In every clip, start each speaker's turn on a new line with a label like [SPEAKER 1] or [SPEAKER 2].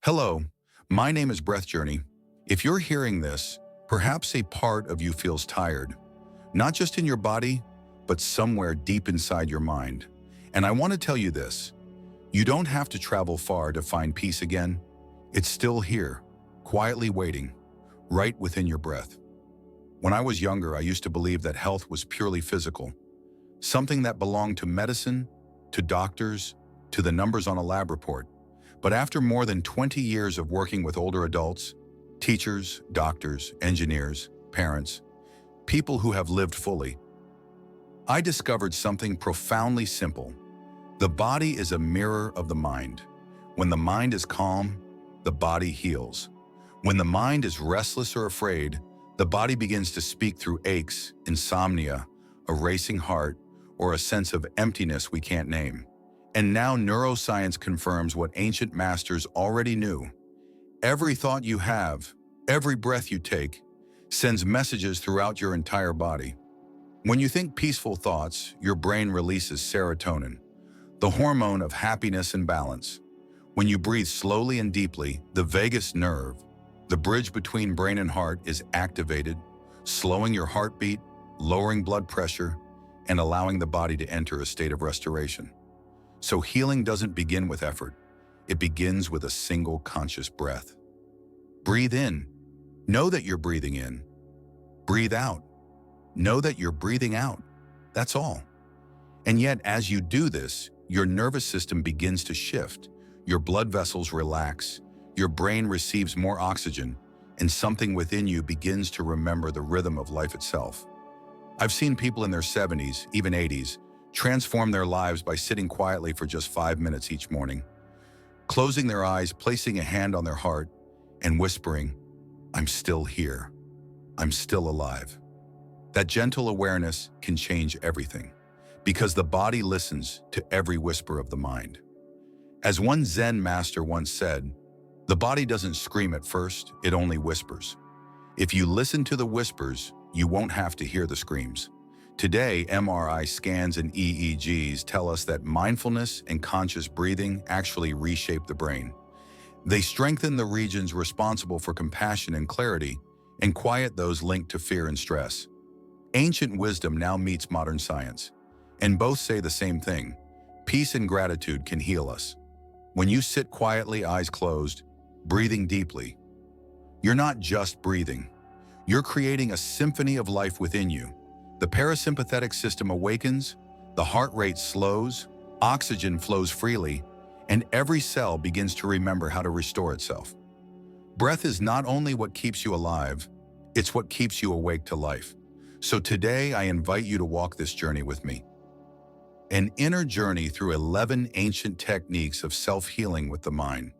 [SPEAKER 1] Hello, my name is Breath Journey. If you're hearing this, perhaps a part of you feels tired, not just in your body, but somewhere deep inside your mind. And I want to tell you this, you don't have to travel far to find peace again. It's still here, quietly waiting, right within your breath. When I was younger, I used to believe that health was purely physical, something that belonged to medicine, to doctors, to the numbers on a lab report. But after more than 20 years of working with older adults, teachers, doctors, engineers, parents, people who have lived fully, I discovered something profoundly simple. The body is a mirror of the mind. When the mind is calm, the body heals. When the mind is restless or afraid, the body begins to speak through aches, insomnia, a racing heart, or a sense of emptiness we can't name. And now neuroscience confirms what ancient masters already knew. Every thought you have, every breath you take, sends messages throughout your entire body. When you think peaceful thoughts, your brain releases serotonin, the hormone of happiness and balance. When you breathe slowly and deeply, the vagus nerve, the bridge between brain and heart, is activated, slowing your heartbeat, lowering blood pressure, and allowing the body to enter a state of restoration. So healing doesn't begin with effort. It begins with a single conscious breath. Breathe in. Know that you're breathing in. Breathe out. Know that you're breathing out. That's all. And yet, as you do this, your nervous system begins to shift. Your blood vessels relax. Your brain receives more oxygen, and something within you begins to remember the rhythm of life itself. I've seen people in their 70s, even 80s, transform their lives by sitting quietly for just 5 minutes each morning, closing their eyes, placing a hand on their heart, and whispering, "I'm still here. I'm still alive." That gentle awareness can change everything, because the body listens to every whisper of the mind. As one Zen master once said, the body doesn't scream at first, it only whispers. If you listen to the whispers, you won't have to hear the screams. Today, MRI scans and EEGs tell us that mindfulness and conscious breathing actually reshape the brain. They strengthen the regions responsible for compassion and clarity and quiet those linked to fear and stress. Ancient wisdom now meets modern science, and both say the same thing: peace and gratitude can heal us. When you sit quietly, eyes closed, breathing deeply, you're not just breathing. You're creating a symphony of life within you. The parasympathetic system awakens, the heart rate slows, oxygen flows freely, and every cell begins to remember how to restore itself. Breath is not only what keeps you alive, it's what keeps you awake to life. So today, I invite you to walk this journey with me. An inner journey through 11 ancient techniques of self-healing with the mind.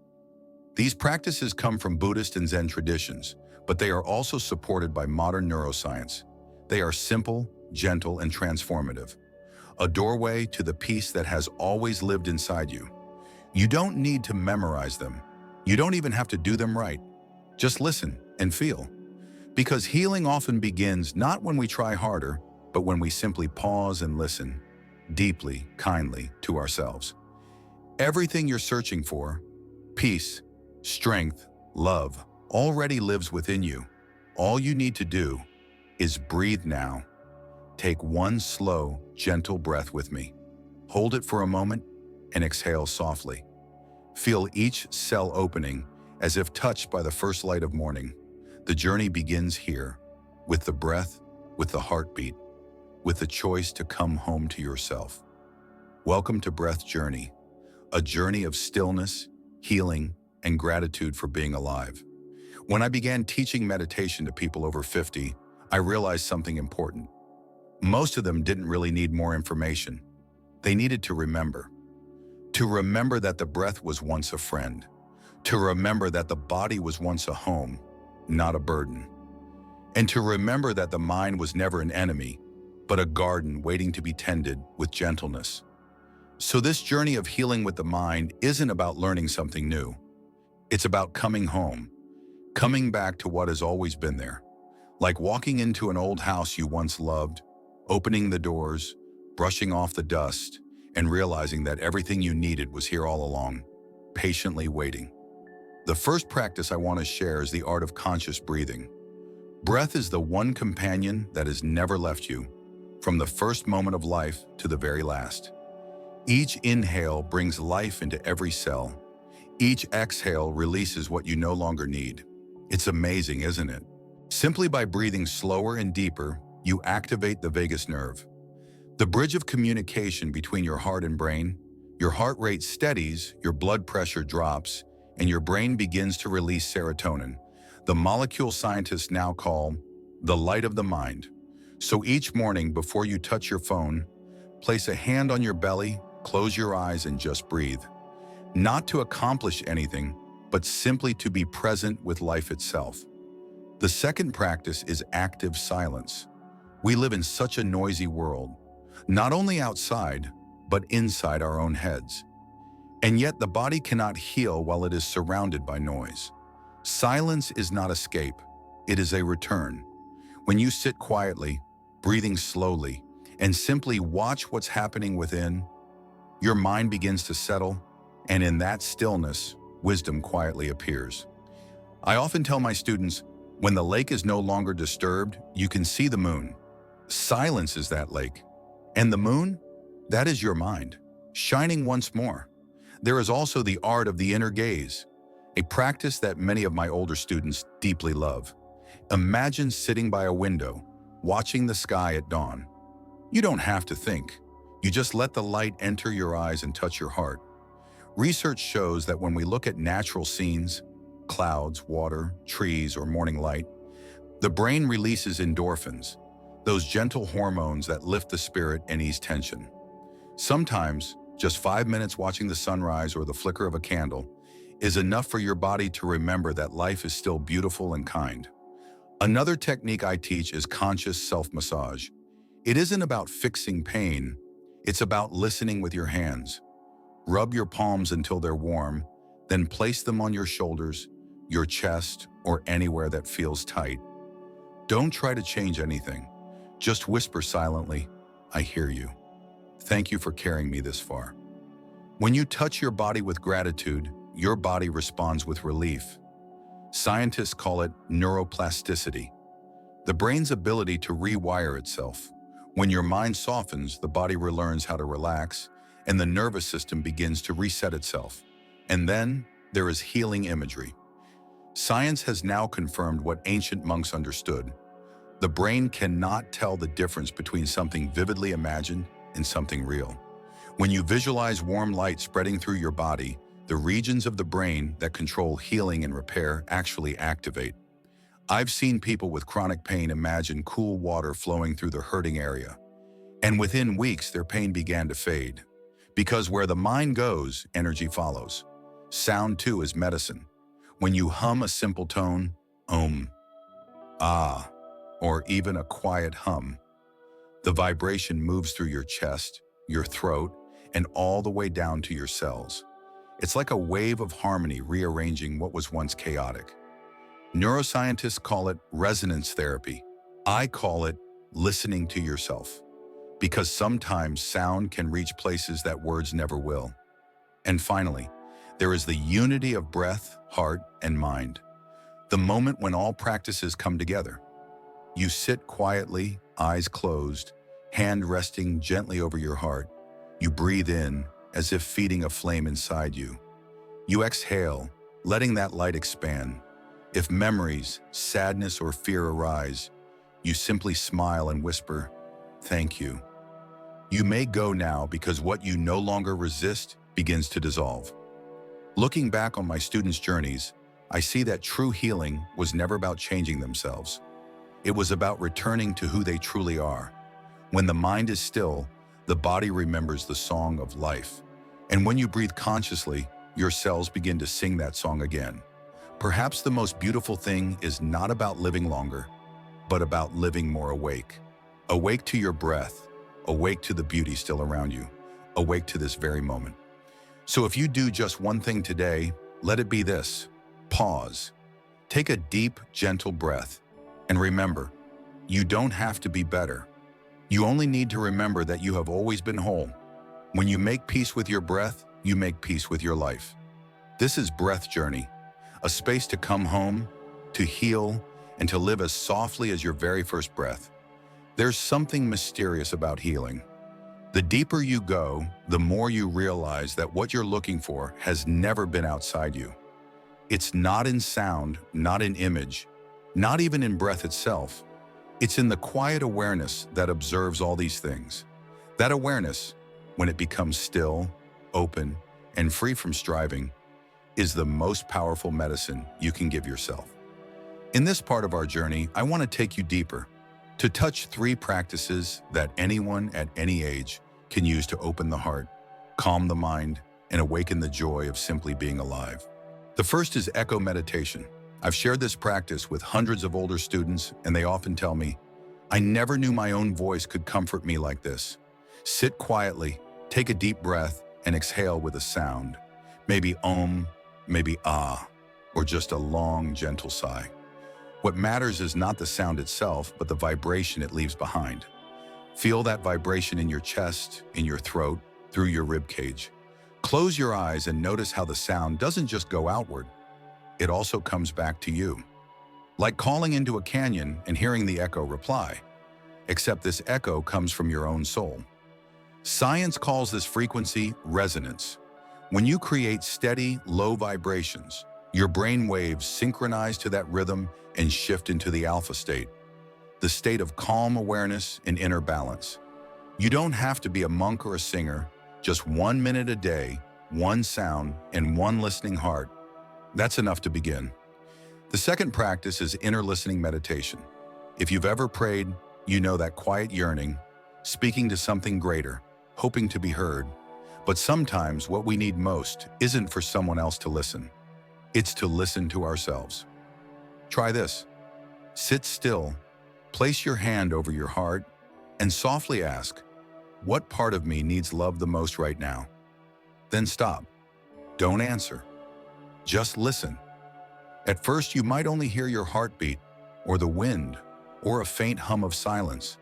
[SPEAKER 1] These practices come from Buddhist and Zen traditions, but they are also supported by modern neuroscience. They are simple, gentle, and transformative. A doorway to the peace that has always lived inside you. You don't need to memorize them. You don't even have to do them right. Just listen and feel. Because healing often begins not when we try harder, but when we simply pause and listen, deeply, kindly, to ourselves. Everything you're searching for, peace, strength, love, already lives within you. All you need to do is breathe now. Take one slow, gentle breath with me. Hold it for a moment and exhale softly. Feel each cell opening as if touched by the first light of morning. The journey begins here, with the breath, with the heartbeat, with the choice to come home to yourself. Welcome to Breath Journey, a journey of stillness, healing, and gratitude for being alive. When I began teaching meditation to people over 50, I realized something important. Most of them didn't really need more information. They needed to remember. To remember that the breath was once a friend. To remember that the body was once a home, not a burden. And to remember that the mind was never an enemy, but a garden waiting to be tended with gentleness. So this journey of healing with the mind isn't about learning something new. It's about coming home, coming back to what has always been there. Like walking into an old house you once loved, opening the doors, brushing off the dust, and realizing that everything you needed was here all along, patiently waiting. The first practice I want to share is the art of conscious breathing. Breath is the one companion that has never left you, from the first moment of life to the very last. Each inhale brings life into every cell. Each exhale releases what you no longer need. It's amazing, isn't it? Simply by breathing slower and deeper, you activate the vagus nerve, the bridge of communication between your heart and brain. Your heart rate steadies, your blood pressure drops, and your brain begins to release serotonin, the molecule scientists now call the light of the mind. So each morning before you touch your phone, place a hand on your belly, close your eyes, and just breathe. Not to accomplish anything, but simply to be present with life itself. The second practice is active silence. We live in such a noisy world, not only outside, but inside our own heads. And yet the body cannot heal while it is surrounded by noise. Silence is not escape, it is a return. When you sit quietly, breathing slowly, and simply watch what's happening within, your mind begins to settle, and in that stillness, wisdom quietly appears. I often tell my students, when the lake is no longer disturbed, you can see the moon. Silence is that lake. And the moon? That is your mind, shining once more. There is also the art of the inner gaze, a practice that many of my older students deeply love. Imagine sitting by a window, watching the sky at dawn. You don't have to think. You just let the light enter your eyes and touch your heart. Research shows that when we look at natural scenes, clouds, water, trees, or morning light, the brain releases endorphins, those gentle hormones that lift the spirit and ease tension. Sometimes, just 5 minutes watching the sunrise or the flicker of a candle is enough for your body to remember that life is still beautiful and kind. Another technique I teach is conscious self-massage. It isn't about fixing pain, it's about listening with your hands. Rub your palms until they're warm, then place them on your shoulders, your chest, or anywhere that feels tight. Don't try to change anything. Just whisper silently, "I hear you. Thank you for carrying me this far." When you touch your body with gratitude, your body responds with relief. Scientists call it neuroplasticity, the brain's ability to rewire itself. When your mind softens, the body relearns how to relax, and the nervous system begins to reset itself. And then there is healing imagery. Science has now confirmed what ancient monks understood. The brain cannot tell the difference between something vividly imagined and something real. When you visualize warm light spreading through your body, the regions of the brain that control healing and repair actually activate. I've seen people with chronic pain imagine cool water flowing through the hurting area, and within weeks their pain began to fade. Because where the mind goes, energy follows. Sound too is medicine. When you hum a simple tone, ah, or even a quiet hum, the vibration moves through your chest, your throat, and all the way down to your cells. It's like a wave of harmony rearranging what was once chaotic. Neuroscientists call it resonance therapy. I call it listening to yourself, because sometimes sound can reach places that words never will. And finally, there is the unity of breath, heart, and mind. The moment when all practices come together. You sit quietly, eyes closed, hand resting gently over your heart. You breathe in, as if feeding a flame inside you. You exhale, letting that light expand. If memories, sadness, or fear arise, you simply smile and whisper, "Thank you." You may go now because what you no longer resist begins to dissolve. Looking back on my students' journeys, I see that true healing was never about changing themselves. It was about returning to who they truly are. When the mind is still, the body remembers the song of life. And when you breathe consciously, your cells begin to sing that song again. Perhaps the most beautiful thing is not about living longer, but about living more awake. Awake to your breath, awake to the beauty still around you, awake to this very moment. So if you do just one thing today, let it be this: pause. Take a deep, gentle breath. And remember, you don't have to be better. You only need to remember that you have always been whole. When you make peace with your breath, you make peace with your life. This is Breath Journey, a space to come home, to heal, and to live as softly as your very first breath. There's something mysterious about healing. The deeper you go, the more you realize that what you're looking for has never been outside you. It's not in sound, not in image, not even in breath itself. It's in the quiet awareness that observes all these things. That awareness, when it becomes still, open, and free from striving, is the most powerful medicine you can give yourself. In this part of our journey, I want to take you deeper, to touch 3 practices that anyone at any age can use to open the heart, calm the mind, and awaken the joy of simply being alive. The first is echo meditation. I've shared this practice with hundreds of older students, and they often tell me, "I never knew my own voice could comfort me like this." Sit quietly, take a deep breath, and exhale with a sound. Maybe om, maybe ah, or just a long, gentle sigh. What matters is not the sound itself, but the vibration it leaves behind. Feel that vibration in your chest, in your throat, through your rib cage. Close your eyes and notice how the sound doesn't just go outward, it also comes back to you. Like calling into a canyon and hearing the echo reply, except this echo comes from your own soul. Science calls this frequency resonance. When you create steady, low vibrations, your brain waves synchronize to that rhythm and shift into the alpha state, the state of calm awareness and inner balance. You don't have to be a monk or a singer, just 1 minute a day, one sound, and one listening heart. That's enough to begin. The second practice is inner listening meditation. If you've ever prayed, you know that quiet yearning, speaking to something greater, hoping to be heard. But sometimes what we need most isn't for someone else to listen. It's to listen to ourselves. Try this. Sit still, place your hand over your heart, and softly ask, "What part of me needs love the most right now?" Then stop. Don't answer. Just listen. At first, you might only hear your heartbeat, or the wind, or a faint hum of silence.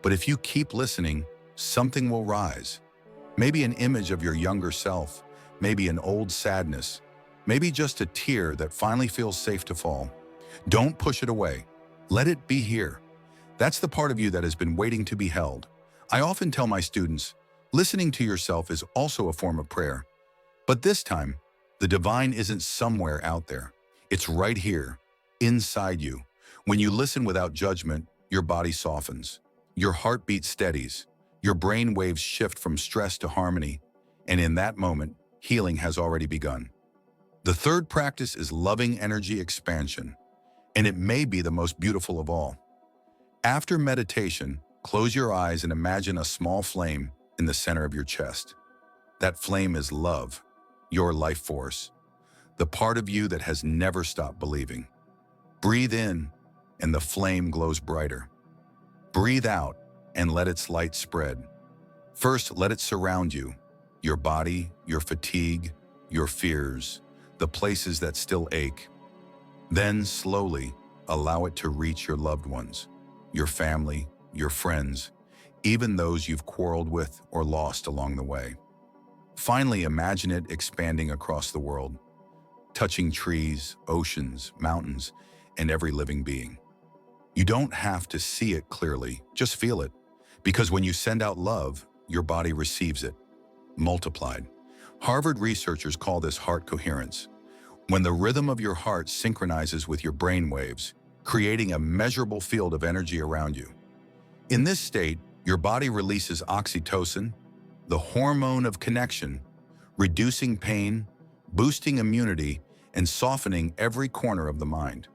[SPEAKER 1] But if you keep listening, something will rise. Maybe an image of your younger self, maybe an old sadness, maybe just a tear that finally feels safe to fall. Don't push it away. Let it be here. That's the part of you that has been waiting to be held. I often tell my students, listening to yourself is also a form of prayer. But this time, the divine isn't somewhere out there. It's right here, inside you. When you listen without judgment, your body softens, your heartbeat steadies, your brain waves shift from stress to harmony, and in that moment, healing has already begun. The third practice is loving energy expansion, and it may be the most beautiful of all. After meditation, close your eyes and imagine a small flame in the center of your chest. That flame is love, your life force, the part of you that has never stopped believing. Breathe in, and the flame glows brighter. Breathe out, and let its light spread. First, let it surround you, your body, your fatigue, your fears, the places that still ache. Then, slowly, allow it to reach your loved ones, your family, your friends, even those you've quarreled with or lost along the way. Finally, imagine it expanding across the world, touching trees, oceans, mountains, and every living being. You don't have to see it clearly, just feel it. Because when you send out love, your body receives it, multiplied. Harvard researchers call this heart coherence. When the rhythm of your heart synchronizes with your brain waves, creating a measurable field of energy around you. In this state, your body releases oxytocin, the hormone of connection, reducing pain, boosting immunity, and softening every corner of the mind.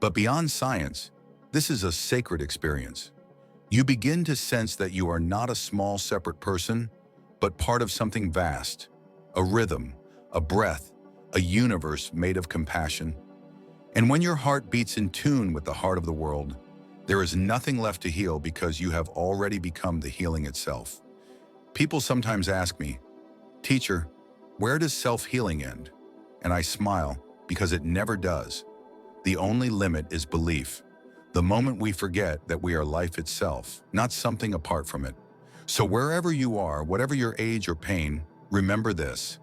[SPEAKER 1] But beyond science, this is a sacred experience. You begin to sense that you are not a small, separate person, but part of something vast, a rhythm, a breath, a universe made of compassion. And when your heart beats in tune with the heart of the world, there is nothing left to heal because you have already become the healing itself. People sometimes ask me, "Teacher, where does self-healing end?" And I smile because it never does. The only limit is belief. The moment we forget that we are life itself, not something apart from it. So wherever you are, whatever your age or pain, remember this.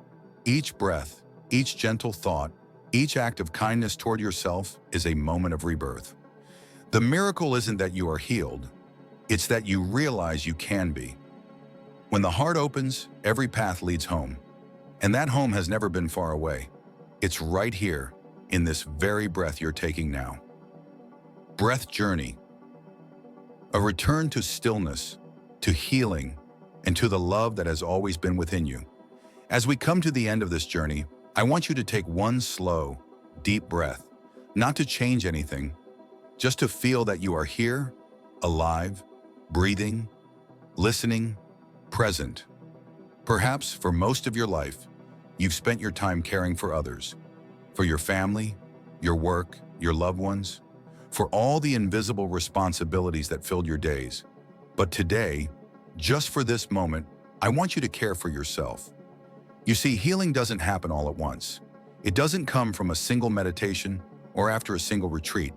[SPEAKER 1] Each breath, each gentle thought, Each act of kindness toward yourself is a moment of rebirth. The miracle isn't that you are healed, it's that you realize you can be. When the heart opens, every path leads home. And that home has never been far away. It's right here, in this very breath you're taking now. Breath journey. A return to stillness, to healing, and to the love that has always been within you. As we come to the end of this journey, I want you to take one slow, deep breath, not to change anything, just to feel that you are here, alive, breathing, listening, present. Perhaps for most of your life, you've spent your time caring for others, for your family, your work, your loved ones, for all the invisible responsibilities that filled your days. But today, just for this moment, I want you to care for yourself. You see, healing doesn't happen all at once. It doesn't come from a single meditation or after a single retreat.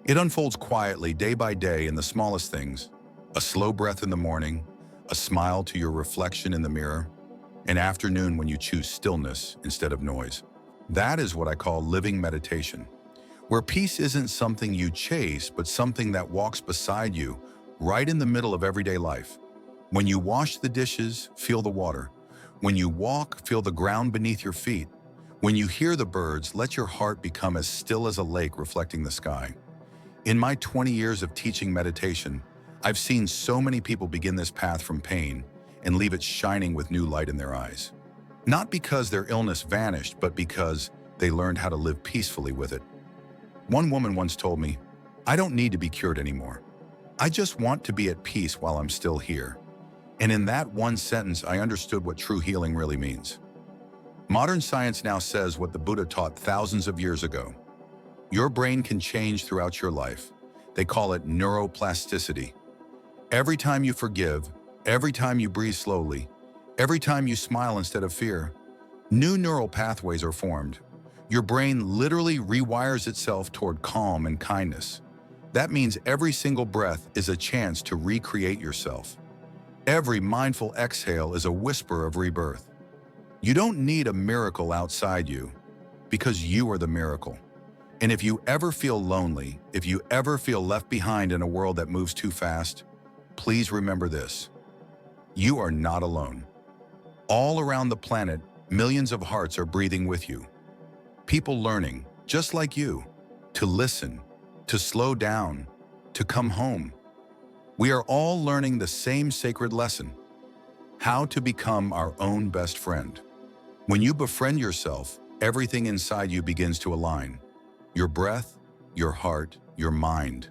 [SPEAKER 1] It unfolds quietly, day by day, in the smallest things. A slow breath in the morning, a smile to your reflection in the mirror, an afternoon when you choose stillness instead of noise. That is what I call living meditation, where peace isn't something you chase, but something that walks beside you, right in the middle of everyday life. When you wash the dishes, feel the water. When you walk, feel the ground beneath your feet. When you hear the birds, let your heart become as still as a lake reflecting the sky. In my 20 years of teaching meditation, I've seen so many people begin this path from pain and leave it shining with new light in their eyes. Not because their illness vanished, but because they learned how to live peacefully with it. One woman once told me, "I don't need to be cured anymore. I just want to be at peace while I'm still here." And in that one sentence, I understood what true healing really means. Modern science now says what the Buddha taught thousands of years ago. Your brain can change throughout your life. They call it neuroplasticity. Every time you forgive, every time you breathe slowly, every time you smile instead of fear, new neural pathways are formed. Your brain literally rewires itself toward calm and kindness. That means every single breath is a chance to recreate yourself. Every mindful exhale is a whisper of rebirth. You don't need a miracle outside you, because you are the miracle. And if you ever feel lonely, if you ever feel left behind in a world that moves too fast, please remember this: you are not alone. All around the planet, millions of hearts are breathing with you. People learning, just like you, to listen, to slow down, to come home. We are all learning the same sacred lesson: how to become our own best friend. When you befriend yourself, everything inside you begins to align. Your breath, your heart, your mind.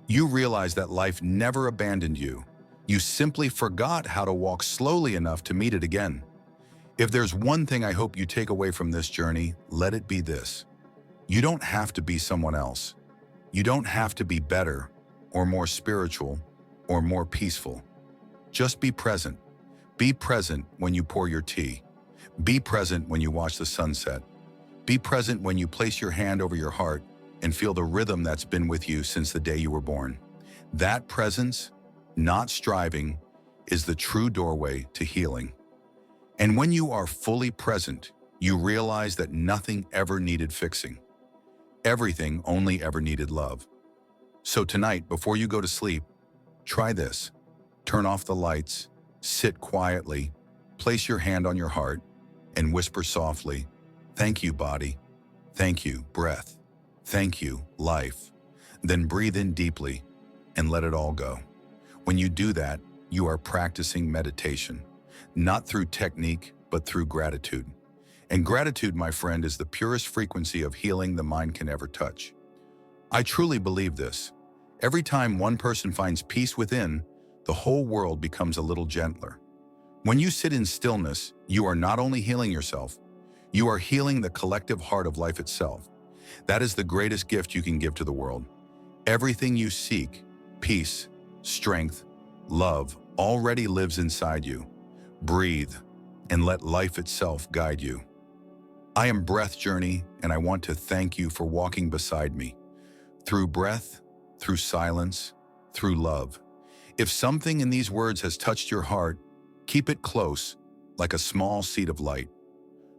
[SPEAKER 1] You realize that life never abandoned you. You simply forgot how to walk slowly enough to meet it again. If there's one thing I hope you take away from this journey, let it be this: you don't have to be someone else. You don't have to be better, or more spiritual, or more peaceful. Just be present. Be present when you pour your tea. Be present when you watch the sunset. Be present when you place your hand over your heart and feel the rhythm that's been with you since the day you were born. That presence, not striving, is the true doorway to healing. And when you are fully present, you realize that nothing ever needed fixing. Everything only ever needed love. So tonight, before you go to sleep, try this. Turn off the lights, sit quietly, place your hand on your heart, and whisper softly, "Thank you, body. Thank you, breath. Thank you, life." Then breathe in deeply and let it all go. When you do that, you are practicing meditation, not through technique, but through gratitude. And gratitude, my friend, is the purest frequency of healing the mind can ever touch. I truly believe this. Every time one person finds peace within, the whole world becomes a little gentler. When you sit in stillness, you are not only healing yourself, you are healing the collective heart of life itself. That is the greatest gift you can give to the world. Everything you seek, peace, strength, love, already lives inside you. Breathe and let life itself guide you. I am Breath Journey, and I want to thank you for walking beside me. Through breath, through silence, through love. If something in these words has touched your heart, keep it close, like a small seed of light.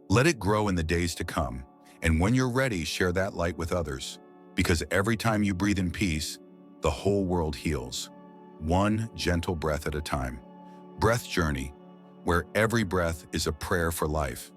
[SPEAKER 1] Let it grow in the days to come, And when you're ready, share that light with others. Because every time you breathe in peace, the whole world heals. One gentle breath at a time. Breath Journey, where every breath is a prayer for life.